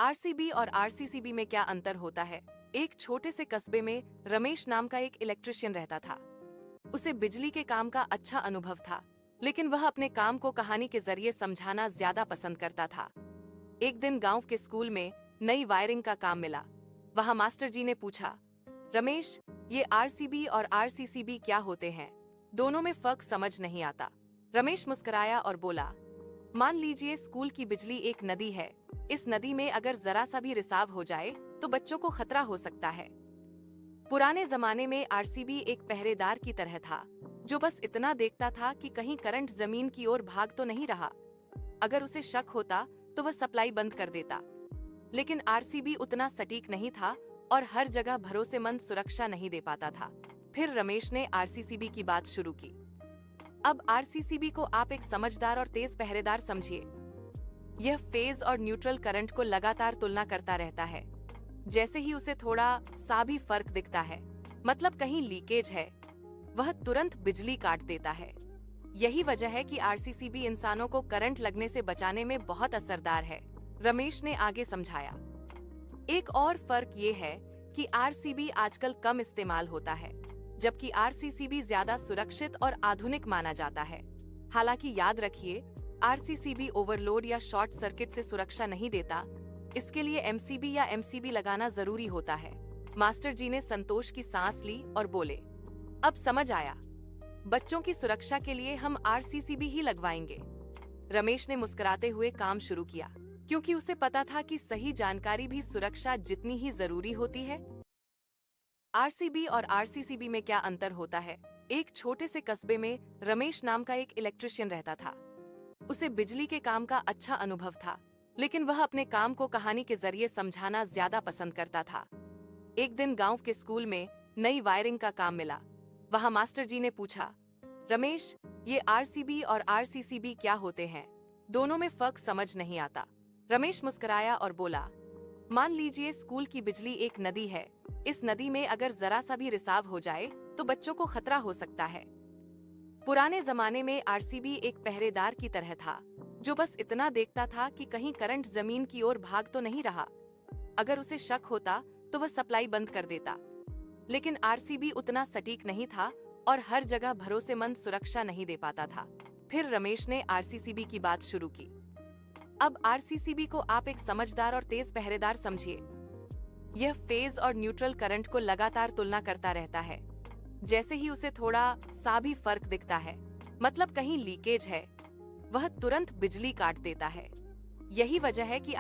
RCB और RCCB में क्या अंतर होता है। एक छोटे से कस्बे में रमेश नाम का एक इलेक्ट्रिशियन रहता था। उसे बिजली के काम का अच्छा अनुभव था, लेकिन वह अपने काम को कहानी के जरिए समझाना ज्यादा पसंद करता था। एक दिन गांव के स्कूल में नई वायरिंग का काम मिला। वहां मास्टर जी ने पूछा, रमेश, ये आरसीबी और आरसीसीबी क्या होते हैं? दोनों में फर्क समझ नहीं आता। रमेश मुस्कुराया और बोला, मान लीजिए स्कूल की बिजली एक नदी है। इस नदी में अगर जरा सा भी रिसाव हो जाए तो बच्चों को खतरा हो सकता है। पुराने जमाने में आरसीबी एक पहरेदार की तरह था, जो बस इतना देखता था कि कहीं करंट जमीन की ओर भाग तो नहीं रहा। अगर उसे शक होता तो वह सप्लाई बंद कर देता। लेकिन आरसीबी उतना सटीक नहीं था और हर जगह भरोसेमंद सुरक्षा नहीं दे पाता था। फिर रमेश ने आरसीसीबी की बात शुरू की। अब आरसीसीबी को आप एक समझदार और तेज पहरेदार समझिए। यह फेज और न्यूट्रल करंट को लगातार तुलना करता रहता है। जैसे ही उसे थोड़ा सा भी फर्क दिखता है, मतलब कहीं लीकेज है, वह तुरंत बिजली काट देता है। यही वजह है कि आरसीसीबी इंसानों को करंट लगने से बचाने में बहुत असरदार है, रमेश ने आगे समझाया। एक और फर्क ये है कि आरसीबी आजकल कम इस्तेमाल होता है, जबकि आरसीसीबी ज्यादा सुरक्षित और आधुनिक माना जाता है। हालांकि याद रखिए, आरसीसीबी ओवरलोड या शॉर्ट सर्किट से सुरक्षा नहीं देता। इसके लिए एमसीबी या एमसीबी लगाना जरूरी होता है। मास्टर जी ने संतोष की सांस ली और बोले, अब समझ आया। बच्चों की सुरक्षा के लिए हम आरसीसीबी ही लगवाएंगे। रमेश ने मुस्कुराते हुए काम शुरू किया, क्योंकि उसे पता था कि सही जानकारी भी सुरक्षा जितनी ही जरूरी होती है। आरसीबी और आरसीसीबी में क्या अंतर होता है। एक छोटे से कस्बे में रमेश नाम का एक इलेक्ट्रिशियन रहता था। उसे बिजली के काम का अच्छा अनुभव था, लेकिन वह अपने काम को कहानी के जरिए समझाना ज्यादा पसंद करता था। एक दिन गांव के स्कूल में नई वायरिंग का काम मिला। वहां मास्टर जी ने पूछा, रमेश, ये आरसीबी और आरसीसीबी क्या होते हैं? दोनों में फर्क समझ नहीं आता। रमेश मुस्कुराया और बोला, मान लीजिए स्कूल की बिजली एक नदी है। इस नदी में अगर जरा सा भी रिसाव हो जाए तो बच्चों को खतरा हो सकता है। पुराने जमाने में आरसीबी एक पहरेदार की तरह था, जो बस इतना देखता था कि कहीं करंट जमीन की ओर भाग तो नहीं रहा। अगर उसे शक होता तो वह सप्लाई बंद कर देता। लेकिन आरसीबी उतना सटीक नहीं था और हर जगह भरोसेमंद सुरक्षा नहीं दे पाता था। फिर रमेश ने आरसीसीबी की बात शुरू की। अब आरसीसीबी को आप एक समझदार और तेज पहरेदार समझिए। यह फेज और न्यूट्रल करंट को लगातार तुलना करता रहता है। जैसे ही उसे थोड़ा सा भी फर्क दिखता है, मतलब कहीं लीकेज है, वह तुरंत बिजली काट देता है। यही वजह है कि